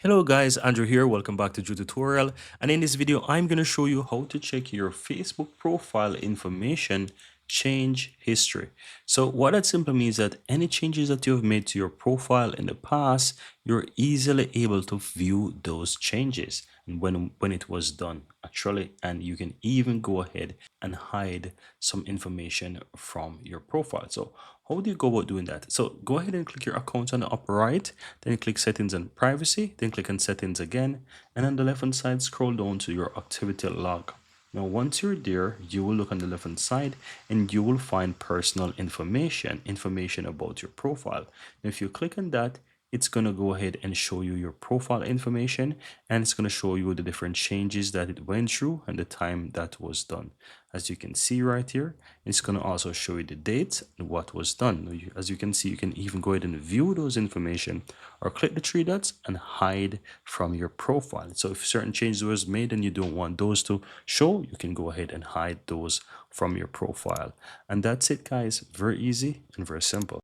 Hello guys, Andrew here. Welcome back to Drew Tutorial. And in this video, I'm going to show you how to check your Facebook profile information change history. So what that simply means that any changes that you have made to your profile in the past, you're easily able to view those changes and when it was done actually, and you can even go ahead and hide some information from your profile. So how do you go about doing that? So go ahead and click your account on the upper right, then click settings and privacy, then click on settings again, and on the left hand side scroll down to your activity log. Now once you're there, you will look on the left hand side and you will find personal information about your profile. Now if you click on that, it's going to go ahead and show you your profile information, and it's going to show you the different changes that it went through and the time that was done. As you can see right here, it's going to also show you the date and what was done. As you can see, you can even go ahead and view those information or click the three dots and hide from your profile. So if certain changes was made and you don't want those to show, you can go ahead and hide those from your profile. And that's it guys, very easy and very simple.